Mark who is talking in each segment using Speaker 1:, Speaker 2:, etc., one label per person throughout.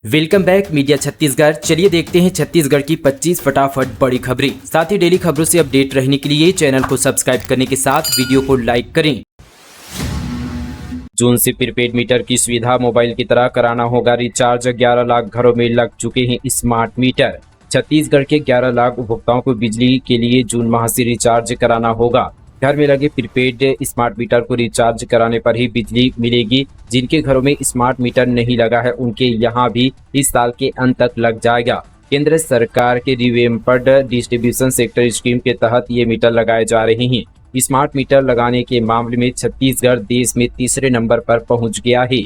Speaker 1: Welcome back media Chhattisgarh. चलिए देखते हैं छत्तीसगढ़ की 25 फटाफट बड़ी खबरें। साथ ही डेली खबरों से अपडेट रहने के लिए चैनल को सब्सक्राइब करने के साथ वीडियो को लाइक करें। जून से प्रीपेड मीटर की सुविधा मोबाइल की तरह कराना होगा रिचार्ज। 11 लाख घरों में लग चुके हैं स्मार्ट मीटर। छत्तीसगढ़ के 11 लाख उपभोक्ताओं को बिजली के लिए जून माह से रिचार्ज कराना होगा। घर में लगे प्रीपेड स्मार्ट मीटर को रिचार्ज कराने पर ही बिजली मिलेगी। जिनके घरों में स्मार्ट मीटर नहीं लगा है उनके यहाँ भी इस साल के अंत तक लग जाएगा। केंद्र सरकार के रिवेम्पर्ड डिस्ट्रीब्यूशन सेक्टर स्कीम के तहत ये मीटर लगाए जा रहे हैं। स्मार्ट मीटर लगाने के मामले में छत्तीसगढ़ देश में तीसरे नंबर पर पहुंच गया है।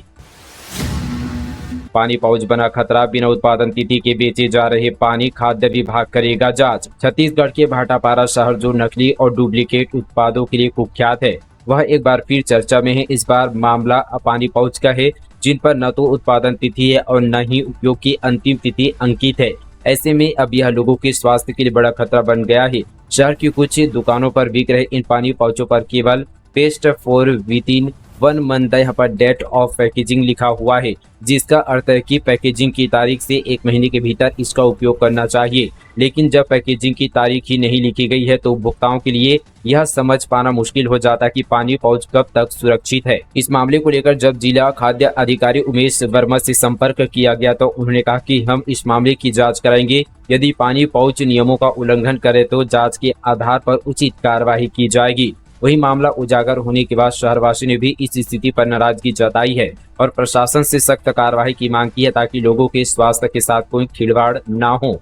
Speaker 1: पानी पाउच बना खतरा। बिना उत्पादन तिथि के बेचे जा रहे पानी खाद्य विभाग करेगा जांच। छत्तीसगढ़ के भाटापारा शहर जो नकली और डुप्लीकेट उत्पादों के लिए कुख्यात है, वह एक बार फिर चर्चा में है। इस बार मामला पानी पाउच का है, जिन पर न तो उत्पादन तिथि है और न ही उपयोग की अंतिम तिथि अंकित है। ऐसे में अब यह लोगों के स्वास्थ्य के लिए बड़ा खतरा बन गया है। शहर की कुछ दुकानों पर बिक रहे इन पानी पाउचों पर केवल पेस्ट फॉर विदिन 1 मंथ यहाँ पर डेट ऑफ पैकेजिंग लिखा हुआ है, जिसका अर्थ है कि पैकेजिंग की तारीख से 1 महीने के भीतर इसका उपयोग करना चाहिए। लेकिन जब पैकेजिंग की तारीख ही नहीं लिखी गई है तो उपभोक्ताओं के लिए यह समझ पाना मुश्किल हो जाता है कि पानी पाउच कब तक सुरक्षित है। इस मामले को लेकर जब जिला खाद्य अधिकारी उमेश वर्मा से संपर्क किया गया तो उन्होंने कहा कि हम इस मामले की जाँच कराएंगे। यदि पानी पाउच नियमों का उल्लंघन करे तो जाँच के आधार पर उचित कार्रवाई की जाएगी। वही मामला उजागर होने के बाद शहरवासियों ने भी इस स्थिति पर नाराजगी जताई है और प्रशासन से सख्त कार्रवाई की मांग की है ताकि लोगों के स्वास्थ्य के साथ कोई खिलवाड़ ना हो।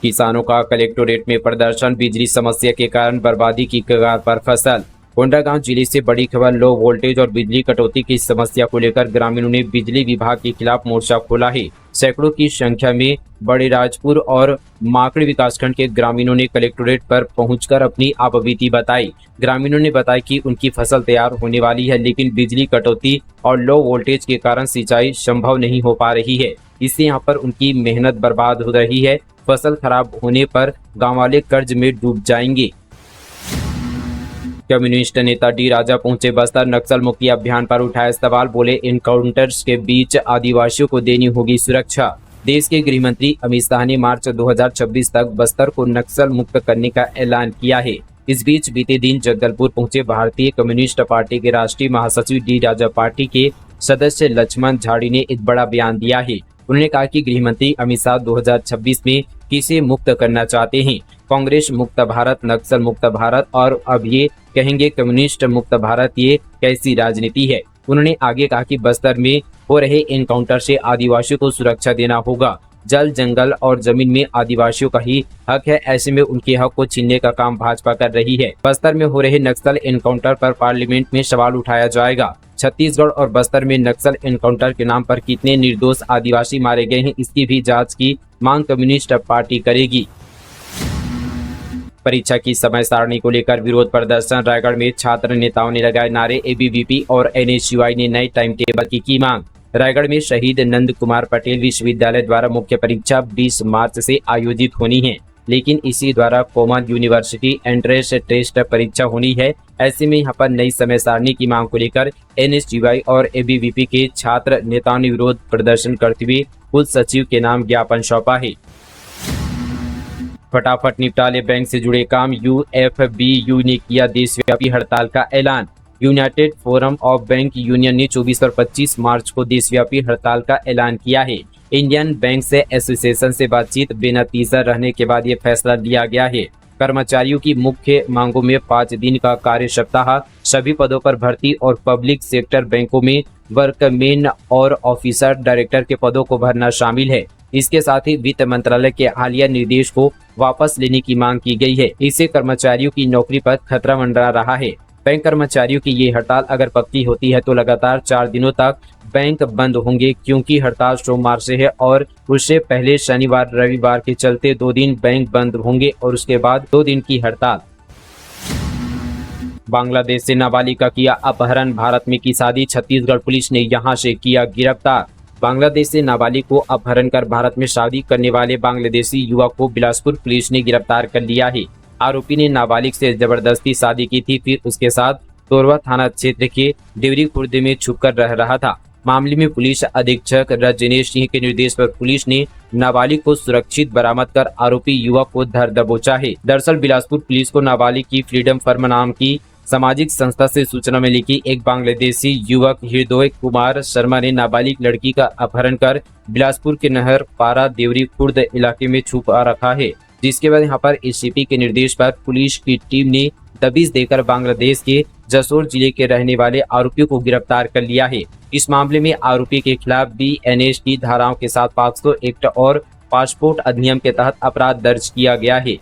Speaker 1: किसानों का कलेक्टोरेट में प्रदर्शन। बिजली समस्या के कारण बर्बादी की कगार पर फसल। कोंडागांव जिले से बड़ी खबर। लो वोल्टेज और बिजली कटौती की समस्या को लेकर ग्रामीणों ने बिजली विभाग के खिलाफ मोर्चा खोला है। सैकड़ों की संख्या में बड़े राजपुर और माकड़ी विकासखंड के ग्रामीणों ने कलेक्टोरेट पर पहुंचकर अपनी आपबीती बताई। ग्रामीणों ने बताया कि उनकी फसल तैयार होने वाली है, लेकिन बिजली कटौती और लो वोल्टेज के कारण सिंचाई संभव नहीं हो पा रही है। इससे यहाँ पर उनकी मेहनत बर्बाद हो रही है। फसल खराब होने पर गाँव वाले कर्ज में डूब जाएंगे। कम्युनिस्ट नेता डी राजा पहुंचे बस्तर। नक्सल मुक्ति अभियान पर उठाए सवाल। बोले एनकाउंटर्स के बीच आदिवासियों को देनी होगी सुरक्षा। देश के गृह मंत्री अमित शाह ने मार्च 2026 तक बस्तर को नक्सल मुक्त करने का ऐलान किया है। इस बीच बीते दिन जगदलपुर पहुंचे भारतीय कम्युनिस्ट पार्टी के राष्ट्रीय महासचिव डी राजा पार्टी के सदस्य लक्ष्मण झाड़ी ने एक बड़ा बयान दिया है। उन्होंने कहा कि गृह मंत्री अमित शाह 2026 में किसे मुक्त करना चाहते हैं। कांग्रेस मुक्त भारत, नक्सल मुक्त भारत और अब ये कहेंगे कम्युनिस्ट मुक्त भारत। ये कैसी राजनीति है। उन्होंने आगे कहा कि बस्तर में हो रहे एनकाउंटर से आदिवासियों को सुरक्षा देना होगा। जल, जंगल और जमीन में आदिवासियों का ही हक है। ऐसे में उनके हक को छीनने का काम भाजपा कर रही है। बस्तर में हो रहे नक्सल एनकाउंटर पर पार्लियामेंट में सवाल उठाया जाएगा। छत्तीसगढ़ और बस्तर में नक्सल एनकाउंटर के नाम पर कितने निर्दोष आदिवासी मारे गए हैं, इसकी भी जांच की मांग कम्युनिस्ट पार्टी करेगी। परीक्षा की समय सारणी को लेकर विरोध प्रदर्शन। रायगढ़ में छात्र नेताओं ने लगाए नारे। एबीवीपी और एनएसयूआई ने नए टाइम टेबल की मांग। रायगढ़ में शहीद नंद कुमार पटेल विश्वविद्यालय द्वारा मुख्य परीक्षा 20 मार्च से आयोजित होनी है, लेकिन इसी द्वारा कॉमन यूनिवर्सिटी एंट्रेंस टेस्ट परीक्षा होनी है। ऐसे में यहाँ पर नई समय सारणी की मांग को लेकर एनएसयूआई और एबीवीपी के छात्र नेताओं ने विरोध प्रदर्शन करते हुए कुल सचिव के नाम ज्ञापन सौंपा है। फटाफट निपटा ले बैंक से जुड़े काम। यूएफबीयू ने किया देशव्यापी हड़ताल का ऐलान। United forum of bank union ने 24 और 25 मार्च को देशव्यापी हड़ताल का ऐलान किया है। इंडियन बैंक से एसोसिएशन से बातचीत बेनतीजा रहने के बाद ये फैसला लिया गया है। कर्मचारियों की मुख्य मांगों में 5 दिन का कार्य सप्ताह, सभी पदों पर भर्ती और पब्लिक सेक्टर बैंकों में वर्कमैन और ऑफिसर डायरेक्टर के पदों को भरना शामिल है। इसके साथ ही वित्त मंत्रालय के हालिया निर्देश को वापस लेने की मांग की गई है। इससे कर्मचारियों की नौकरी पर खतरा मंडरा रहा है। बैंक कर्मचारियों की ये हड़ताल अगर पक्की होती है तो लगातार 4 दिनों तक बैंक बंद होंगे, क्योंकि हड़ताल सोमवार से है और उससे पहले शनिवार रविवार के चलते 2 दिन बैंक बंद होंगे और उसके बाद 2 दिन की हड़ताल। बांग्लादेश से नाबालिग का किया अपहरण। भारत में की शादी। छत्तीसगढ़ पुलिस ने यहां से किया गिरफ्तार। बांग्लादेश से नाबालिग को अपहरण कर भारत में शादी करने वाले बांग्लादेशी युवक को बिलासपुर पुलिस ने गिरफ्तार कर लिया है। आरोपी ने नाबालिग से जबरदस्ती शादी की थी, फिर उसके साथ तोरवा थाना क्षेत्र के देवरी खुर्द में छुपकर रह रहा था। मामले में पुलिस अधीक्षक रजनीश सिंह के निर्देश पर पुलिस ने नाबालिग को सुरक्षित बरामद कर आरोपी युवक को धर दबोचा है। दरअसल बिलासपुर पुलिस को नाबालिग की फ्रीडम फर्म नाम की सामाजिक संस्था से सूचना मिली कि एक बांग्लादेशी युवक हृदय कुमार शर्मा ने नाबालिग लड़की का अपहरण कर बिलासपुर के नहर पारा देवरी खुर्द इलाके में छुपा रखा है, जिसके बाद यहां पर एसीपी के निर्देश पर पुलिस की टीम ने दबिश देकर बांग्लादेश के जसोर जिले के रहने वाले आरोपी को गिरफ्तार कर लिया है। इस मामले में आरोपी के खिलाफ बीएनएस की धाराओं के साथ पॉक्सो एक्ट और पासपोर्ट अधिनियम के तहत अपराध दर्ज किया गया है।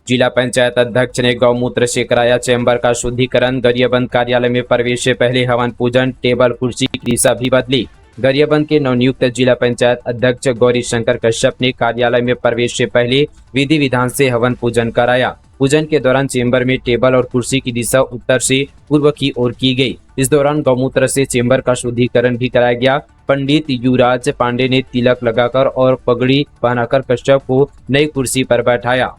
Speaker 1: जिला पंचायत अध्यक्ष ने गौमूत्र से कराया चैम्बर का शुद्धिकरण। गरियाबंद कार्यालय में प्रवेश से पहले हवन पूजन, टेबल कुर्सी की दिशा भी बदली। गरियाबंद के नवनियुक्त जिला पंचायत अध्यक्ष गौरी शंकर कश्यप ने कार्यालय में प्रवेश से पहले विधि विधान से हवन पूजन कराया। पूजन के दौरान चेंबर में टेबल और कुर्सी की दिशा उत्तर से पूर्व की ओर की गई। इस दौरान गौमूत्र से चेंबर का शुद्धिकरण भी कराया गया। पंडित युवराज पांडे ने तिलक लगाकर और पगड़ी पहनाकर कश्यप को नई कुर्सी पर बैठाया।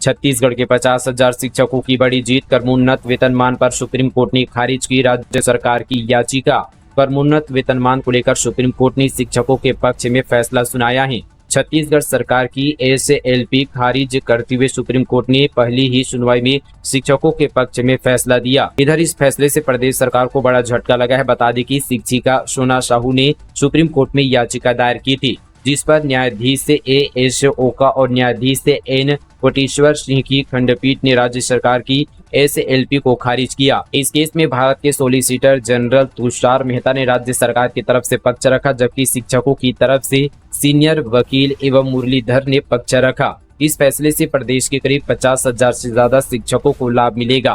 Speaker 1: छत्तीसगढ़ के 50,000 शिक्षकों की बड़ी जीत। क्रमोन्नत वेतनमान पर सुप्रीम कोर्ट ने खारिज की राज्य सरकार की याचिका। क्रमोन्नत वेतनमान को लेकर सुप्रीम कोर्ट ने शिक्षकों के पक्ष में फैसला सुनाया है। छत्तीसगढ़ सरकार की एसएलपी खारिज करते हुए सुप्रीम कोर्ट ने पहली ही सुनवाई में शिक्षकों के पक्ष में फैसला दिया। इधर इस फैसले से प्रदेश सरकार को बड़ा झटका लगा है। बता दें कि शिक्षिका सोना साहू ने सुप्रीम कोर्ट में याचिका दायर की थी, जिस पर न्यायाधीश एएस ओका और न्यायाधीश एन कोटेश्वर सिंह की खंडपीठ ने राज्य सरकार की एसएलपी को खारिज किया। इस केस में भारत के सॉलिसिटर जनरल तुषार मेहता ने राज्य सरकार की तरफ से पक्ष रखा, जबकि शिक्षकों की तरफ से सीनियर वकील एवं मुरलीधर ने पक्ष रखा। इस फैसले से प्रदेश के करीब 50,000 से ज्यादा शिक्षकों को लाभ मिलेगा।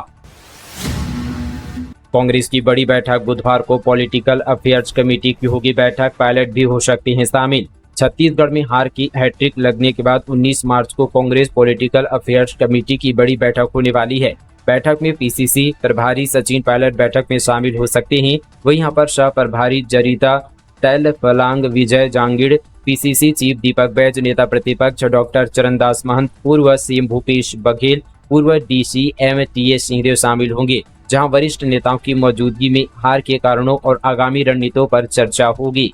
Speaker 1: कांग्रेस की बड़ी बैठक बुधवार को पॉलिटिकल अफेयर्स कमेटी की होगी बैठक। पायलट भी हो सकते हैं शामिल। छत्तीसगढ़ में हार की हैट्रिक लगने के बाद 19 मार्च को कांग्रेस पॉलिटिकल अफेयर्स कमेटी की बड़ी बैठक होने वाली है। बैठक में पीसीसी प्रभारी सचिन पायलट बैठक में शामिल हो सकते हैं। वहीं यहाँ पर सह प्रभारी जरीता तैल फलांग विजय जांगिड़, पीसीसी चीफ दीपक बैज, नेता प्रतिपक्ष डॉक्टर चरणदास महंत, पूर्व सीएम भूपेश बघेल, पूर्व डीसीएम टीएस सिंहदेव शामिल होंगे, जहां वरिष्ठ नेताओं की मौजूदगी में हार के कारणों और आगामी रणनीतियों पर चर्चा होगी।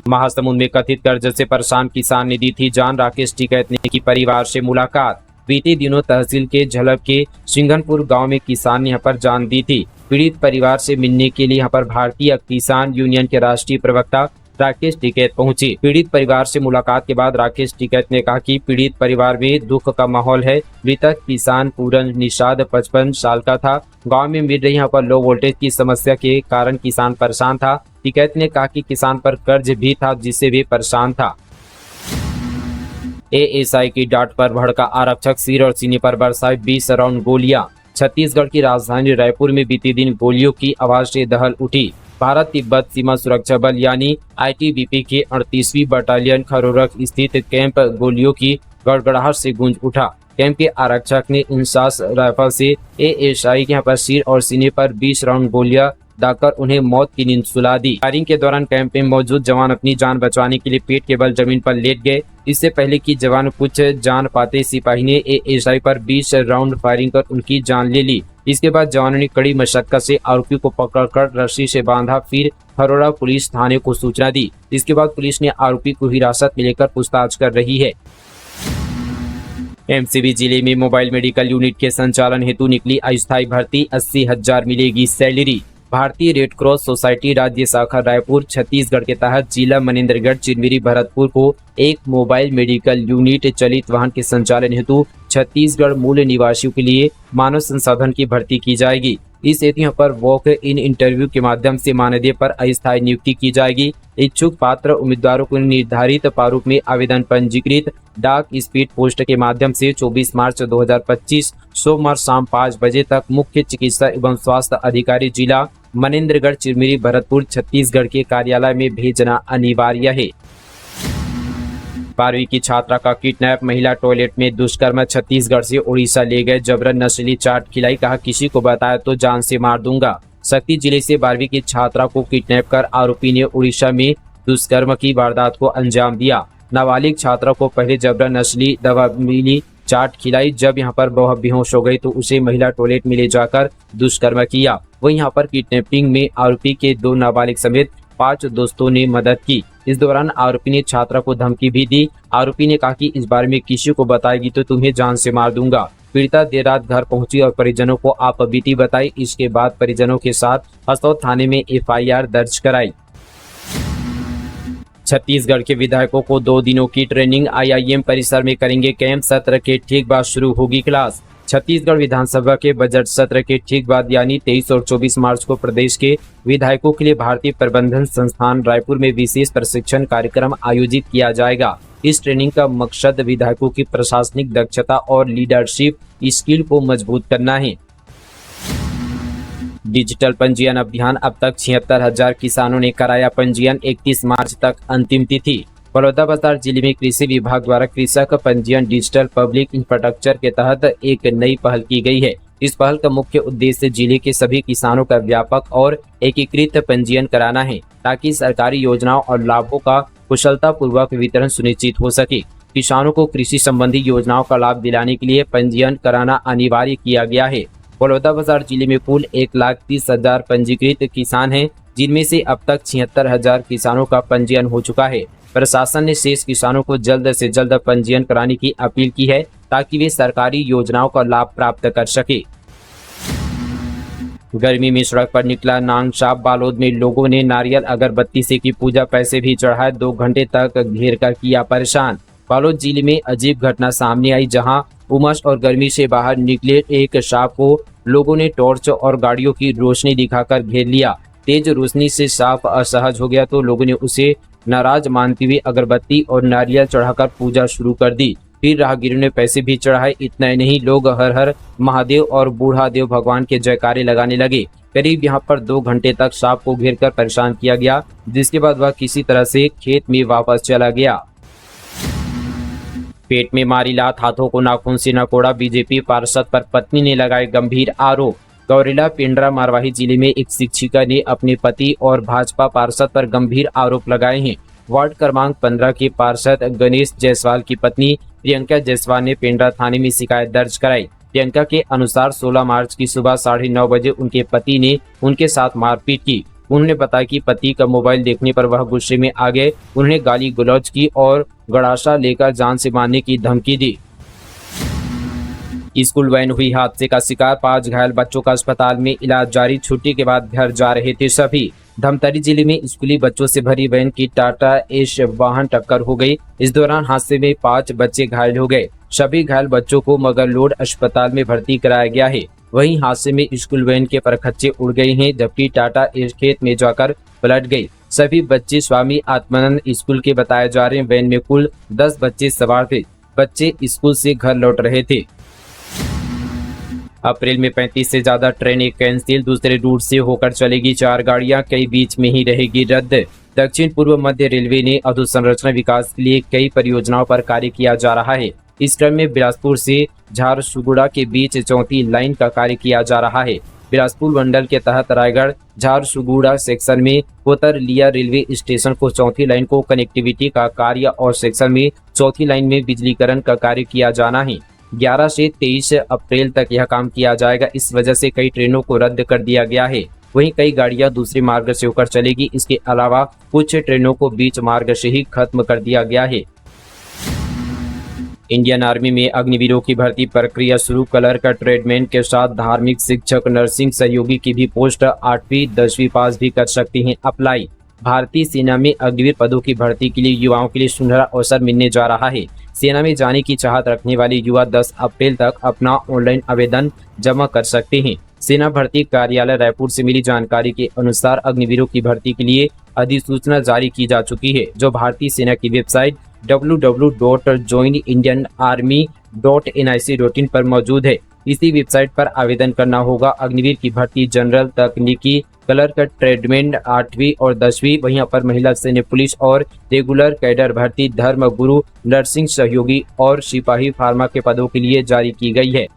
Speaker 1: महासमुंद में कथित कर्ज से परेशान किसान ने दी थी जान। राकेश टिकैत ने की परिवार से मुलाकात। बीते दिनों तहसील के झलक के सिंघनपुर गांव में किसान ने यहाँ पर जान दी थी। पीड़ित परिवार से मिलने के लिए यहाँ पर भारतीय किसान यूनियन के राष्ट्रीय प्रवक्ता राकेश टिकैत पहुंचे। पीड़ित परिवार से मुलाकात के बाद राकेश टिकैत ने कहा कि पीड़ित परिवार में दुख का माहौल है। मृतक किसान पूरन निषाद 55 साल का था। गांव में मिल रही यहाँ पर लो वोल्टेज की समस्या के कारण किसान परेशान था। टिकैत ने कहा कि किसान पर कर्ज भी था, जिससे भी परेशान था। एएसआई की डांट पर भड़का आरक्षक, सिर और सीने पर बरसाई 20 राउंड गोलियां। छत्तीसगढ़ की राजधानी रायपुर में बीते दिन गोलियों की आवाज से दहल उठी। भारत तिब्बत सीमा सुरक्षा बल यानी आईटीबीपी के 38वीं बटालियन खरोरख स्थित कैंप गोलियों की गड़गड़ाहट से गूंज उठा। कैंप के आरक्षक ने 49 राइफल से एएसआई के यहाँ पर सिर और सीने पर 20 राउंड गोलियां दागकर उन्हें मौत की नींद सुला दी। फायरिंग के दौरान कैंप में मौजूद जवान अपनी जान बचाने के लिए पेट के बल जमीन पर लेट गए। इससे पहले कि जवान कुछ जान पाते, सिपाही ने एएसआई पर 20 राउंड फायरिंग कर उनकी जान ले ली। इसके बाद जवानों ने कड़ी मशक्कत से आरोपी को पकड़कर रस्सी से बांधा, फिर खरोड़ा पुलिस थाने को सूचना दी। इसके बाद पुलिस ने आरोपी को हिरासत में लेकर पूछताछ कर रही है। एमसीबी जिले में मोबाइल मेडिकल यूनिट के संचालन हेतु निकली अस्थायी भर्ती। 80,000 मिलेगी सैलरी। भारतीय रेड क्रॉस सोसाइटी राज्य शाखा रायपुर छत्तीसगढ़ के तहत जिला मनेन्द्रगढ़ चिरमिरी भरतपुर को एक मोबाइल मेडिकल यूनिट चलित वाहन के संचालन हेतु छत्तीसगढ़ मूल निवासियों के लिए मानव संसाधन की भर्ती की जाएगी। इस हेतु यहाँ पर वॉक इन इंटरव्यू के माध्यम से मानदेय पर अस्थायी नियुक्ति की जाएगी। इच्छुक पात्र उम्मीदवारों को निर्धारित प्रारूप में आवेदन पंजीकृत डाक स्पीड पोस्ट के माध्यम से 24 मार्च 2025 सोमवार शाम 5 बजे तक मुख्य चिकित्सा एवं स्वास्थ्य अधिकारी जिला मनेन्द्रगढ़ चिरमिरी भरतपुर छत्तीसगढ़ के कार्यालय में भेजना अनिवार्य है। 12वीं की छात्रा का किडनैप, महिला टॉयलेट में दुष्कर्म। छत्तीसगढ़ से उड़ीसा ले गए, जबरन नस्ली चाट खिलाई, कहा किसी को बताया तो जान से मार दूंगा। शक्ति जिले से 12वीं की छात्रा को किडनैप कर आरोपी ने उड़ीसा में दुष्कर्म की वारदात को अंजाम दिया। नाबालिग छात्रा को पहले जबरन नस्ली दवा मिली, चाट खिलाई। जब यहाँ पर वह बेहोश हो गई तो उसे महिला टॉयलेट में ले जाकर दुष्कर्म किया। वहीं यहाँ पर किडनैपिंग में आरोपी के 2 नाबालिग समेत 5 दोस्तों ने मदद की। इस दौरान आरोपी ने छात्रा को धमकी भी दी। आरोपी ने कहा कि इस बारे में किसी को बताएगी तो तुम्हें जान से मार दूंगा। पीड़िता देर रात घर पहुंची और परिजनों को आपबीती बताई। इसके बाद परिजनों के साथ हसौद थाने में FIR दर्ज कराई। छत्तीसगढ़ के विधायकों को 2 दिनों की ट्रेनिंग। IIM परिसर में करेंगे कैंप। सत्र के ठीक बाद शुरू होगी क्लास। छत्तीसगढ़ विधानसभा के बजट सत्र के ठीक बाद यानी 23 और 24 मार्च को प्रदेश के विधायकों के लिए भारतीय प्रबंधन संस्थान रायपुर में विशेष प्रशिक्षण कार्यक्रम आयोजित किया जाएगा। इस ट्रेनिंग का मकसद विधायकों की प्रशासनिक दक्षता और लीडरशिप स्किल को मजबूत करना है। डिजिटल पंजीयन अभियान। अब तक 76,000 किसानों ने कराया पंजीयन। 31 मार्च तक अंतिम तिथि। बलौदाबाजार जिले में कृषि विभाग द्वारा कृषक पंजीयन डिजिटल पब्लिक इंफ्रास्ट्रक्चर के तहत एक नई पहल की गई है। इस पहल का मुख्य उद्देश्य जिले के सभी किसानों का व्यापक और एकीकृत पंजीयन कराना है, ताकि सरकारी योजनाओं और लाभों का कुशलता पूर्वक वितरण सुनिश्चित हो सके। किसानों को कृषि संबंधी योजनाओं का लाभ दिलाने के लिए पंजीयन कराना अनिवार्य किया गया है। बलौदाबाजार जिले में कुल 1,30,000 पंजीकृत किसान हैं, जिनमें से अब तक 76,000 किसानों का पंजीयन हो चुका है। प्रशासन ने शेष किसानों को जल्द से जल्द पंजीयन कराने की अपील की है, ताकि वे सरकारी योजनाओं का लाभ प्राप्त कर सके। गर्मी में सड़क पर निकला नांगसाप। बालोद में लोगों ने नारियल अगरबत्ती से की पूजा, पैसे भी चढ़ाए। 2 घंटे तक घेर कर किया परेशान। बालोद जिले में अजीब घटना सामने आई, जहां उमस और गर्मी से बाहर निकले एक सांप को लोगों ने टॉर्च और गाड़ियों की रोशनी दिखाकर घेर लिया। तेज रोशनी से सांप असहज हो गया तो लोगों ने उसे नाराज मानते हुए अगरबत्ती और नारियल चढ़ाकर पूजा शुरू कर दी। फिर राहगीरों ने पैसे भी चढ़ाए। इतना ही नहीं, लोग हर हर महादेव और बूढ़ा देव भगवान के जयकारे लगाने लगे। करीब यहाँ पर 2 घंटे तक सांप को घेर कर परेशान किया गया, जिसके बाद वह किसी तरह से खेत में वापस चला गया। पेट में मारी लात, हाथों को नाखून से नकोड़ा। बीजेपी पार्षद पर पत्नी ने लगाए गंभीर आरोप। गौरेला पिंडरा मारवाही जिले में एक शिक्षिका ने अपने पति और भाजपा पार्षद पर गंभीर आरोप लगाए हैं। वार्ड क्रमांक 15 के पार्षद गणेश जायसवाल की पत्नी प्रियंका जायसवाल ने पिंडरा थाने में शिकायत दर्ज कराई। प्रियंका के अनुसार 16 मार्च की सुबह 9:30 बजे उनके पति ने उनके साथ मारपीट की। उन्होंने बताया कि पति का मोबाइल देखने पर वह गुस्से में आ गए। उन्हें गाली गलौज की और गड़ासा लेकर जान से मारने की धमकी दी। स्कूल वैन हुई हादसे का शिकार। 5 घायल बच्चों का अस्पताल में इलाज जारी। छुट्टी के बाद घर जा रहे थे सभी। धमतरी जिले में स्कूली बच्चों से भरी वैन की टाटा एस वाहन टक्कर हो गई। इस दौरान हादसे में 5 बच्चे घायल हो गए। सभी घायल बच्चों को मगरलोड अस्पताल में भर्ती कराया गया है। वहीं हादसे में स्कूल वैन के परखच्चे उड़ गए हैं, जबकि टाटा एस खेत में जाकर पलट गई। सभी बच्चे स्वामी आत्मानंद स्कूल के बताए जा रहे हैं। वैन में कुल 10 बच्चे सवार थे। बच्चे स्कूल से घर लौट रहे थे। अप्रैल में 35 से ज्यादा ट्रेनें कैंसिल। दूसरे रूट से होकर चलेगी 4 गाड़ियां, कई बीच में ही रहेगी रद्द। दक्षिण पूर्व मध्य रेलवे ने अधोसंरचना विकास के लिए कई परियोजनाओं पर कार्य किया जा रहा है। इस क्रम में बिलासपुर से झारसुगुड़ा के बीच चौथी लाइन का कार्य किया जा रहा है। बिलासपुर मंडल के तहत रायगढ़ झारसुगुड़ा सेक्शन में कोतरलिया रेलवे स्टेशन को चौथी लाइन को कनेक्टिविटी का कार्य और सेक्शन में चौथी लाइन में बिजलीकरण का कार्य किया जाना है। 11 से 23 अप्रैल तक यह काम किया जाएगा। इस वजह से कई ट्रेनों को रद्द कर दिया गया है। वहीं कई गाड़ियां दूसरे मार्ग से होकर चलेगी। इसके अलावा कुछ ट्रेनों को बीच मार्ग से ही खत्म कर दिया गया है। इंडियन आर्मी में अग्निवीरों की भर्ती प्रक्रिया शुरू। कलर का ट्रेडमेंट के साथ धार्मिक शिक्षक, नर्सिंग सहयोगी की भी पोस्ट 8वीं 10वीं पास भी कर सकती हैं अप्लाई। भारतीय सेना में अग्निवीर पदों की भर्ती के लिए युवाओं के लिए सुनहरा अवसर मिलने जा रहा है। सेना में जाने की चाहत रखने वाले युवा 10 अप्रैल तक अपना ऑनलाइन आवेदन जमा कर सकते हैं। सेना भर्ती कार्यालय रायपुर से मिली जानकारी के अनुसार अग्निवीरों की भर्ती के लिए अधिसूचना जारी की जा चुकी है, जो भारतीय सेना की वेबसाइट www.joinindianarmy.nic.in पर मौजूद है। इसी वेबसाइट पर आवेदन करना होगा। अग्निवीर की भर्ती जनरल, तकनीकी, कलर का ट्रेडमेंट 8वीं और 10वीं, वहीं पर महिला सैन्य पुलिस और रेगुलर कैडर भर्ती, धर्म गुरु, नर्सिंग सहयोगी और सिपाही फार्मा के पदों के लिए जारी की गई है।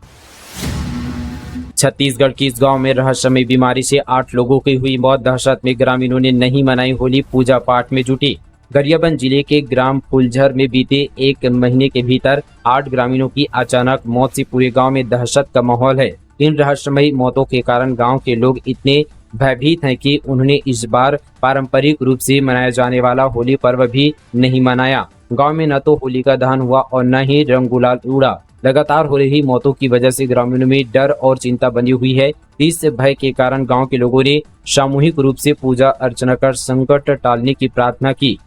Speaker 1: छत्तीसगढ़ के इस गांव में रहस्यमय बीमारी से 8 लोगों की हुई मौत। दहशत में ग्रामीणों ने नहीं मनाई होली, पूजा पाठ में जुटी। गरियाबंद जिले के ग्राम फुलझर में बीते एक महीने के भीतर 8 ग्रामीणों की अचानक मौत से पूरे गांव में दहशत का माहौल है। इन रहस्यमयी मौतों के कारण गांव के लोग इतने भयभीत हैं कि उन्होंने इस बार पारंपरिक रूप से मनाया जाने वाला होली पर्व भी नहीं मनाया। गांव में न तो होलिका दहन हुआ और न ही रंग गुलाल उड़ा। लगातार हो रही मौतों की वजह से ग्रामीणों में डर और चिंता बनी हुई है। इस भय के कारण गांव के लोगों ने सामूहिक रूप से पूजा अर्चना कर संकट टालने की प्रार्थना की।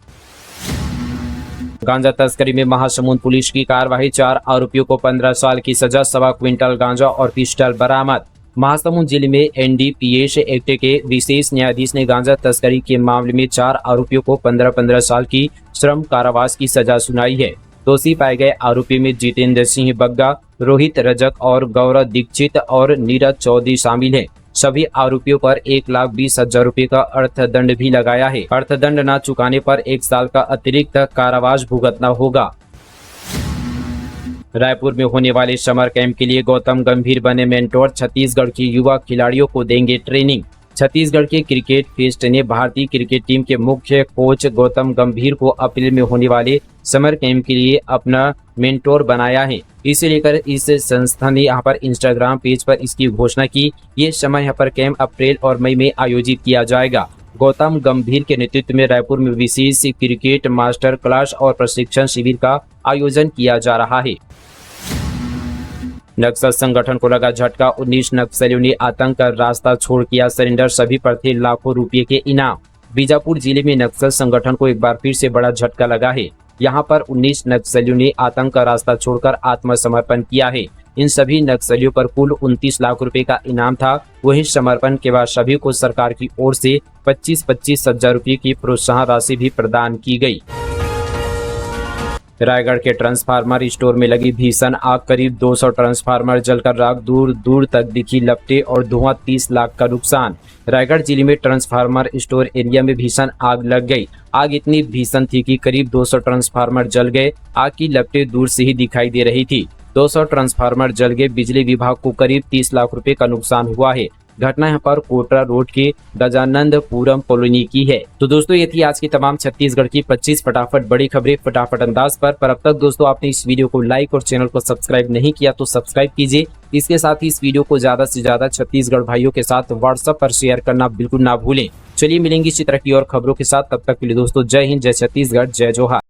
Speaker 1: गांजा तस्करी में महासमुंद पुलिस की कार्रवाई, 4 आरोपियों को 15 साल की सजा, 1.25 क्विंटल गांजा और पिस्टल बरामद। महासमुंद जिले में एनडीपीएस एक्ट के विशेष न्यायाधीश ने गांजा तस्करी के मामले में 4 आरोपियों को 15-15 साल की श्रम कारावास की सजा सुनाई है। दोषी पाए गए आरोपियों में जितेंद्र सिंह बग्गा, रोहित रजक और गौरव दीक्षित और नीरज चौधरी शामिल हैं। सभी आरोपियों पर 1,20,000 रुपए का अर्थदंड भी लगाया है। अर्थदंड न चुकाने पर 1 साल का अतिरिक्त कारावास भुगतना होगा। रायपुर में होने वाले समर कैंप के लिए गौतम गंभीर बने मेंटोर, छत्तीसगढ़ की युवा खिलाड़ियों को देंगे ट्रेनिंग। छत्तीसगढ़ के क्रिकेट फेस्ट ने भारतीय क्रिकेट टीम के मुख्य कोच गौतम गंभीर को अप्रैल में होने वाले समर कैंप के लिए अपना मेंटोर बनाया है। इसे लेकर इस संस्था ने यहाँ पर इंस्टाग्राम पेज पर इसकी घोषणा की। ये समय यहाँ पर कैंप अप्रैल और मई में आयोजित किया जाएगा। गौतम गंभीर के नेतृत्व में रायपुर में विशेष क्रिकेट मास्टर क्लास और प्रशिक्षण शिविर का आयोजन किया जा रहा है। नक्सल संगठन को लगा झटका, 19 नक्सलियों ने आतंक का रास्ता छोड़ किया सरेंडर, सभी पर थे लाखों रुपए के इनाम। बीजापुर जिले में नक्सल संगठन को एक बार फिर से बड़ा झटका लगा है। यहाँ पर 19 नक्सलियों ने आतंक का रास्ता छोड़कर आत्मसमर्पण किया है। इन सभी नक्सलियों पर कुल 29 लाख रुपए का इनाम था। वहीं समर्पण के बाद सभी को सरकार की ओर से 25-25 हजार रुपए की प्रोत्साहन राशि भी प्रदान की गई। रायगढ़ के ट्रांसफार्मर स्टोर में लगी भीषण आग, करीब 200 ट्रांसफार्मर जलकर राख, दूर दूर तक दिखी लपटें और धुआं, 30 लाख का नुकसान। रायगढ़ जिले में ट्रांसफार्मर स्टोर एरिया में भीषण आग लग गई। आग इतनी भीषण थी कि करीब 200 ट्रांसफार्मर जल गए। आग की लपटें दूर से ही दिखाई दे रही थी। 200 ट्रांसफार्मर जल गए। बिजली विभाग को करीब 30 लाख रुपए का नुकसान हुआ है। घटना यहाँ पर कोटरा रोड के गजानंदपुरम कॉलोनी की है। तो दोस्तों ये थी आज की तमाम छत्तीसगढ़ की 25 फटाफट बड़ी खबरें फटाफट अंदाज पर अब तक दोस्तों आपने इस वीडियो को लाइक और चैनल को सब्सक्राइब नहीं किया तो सब्सक्राइब कीजिए। इसके साथ ही इस वीडियो को ज्यादा से ज्यादा छत्तीसगढ़ भाइयों के साथ व्हाट्सएप पर शेयर करना बिल्कुल ना भूलें। चलिए मिलेंगे इसी तरह की और खबरों के साथ, तब तक के लिए दोस्तों जय हिंद, जय छत्तीसगढ़, जय जोहार।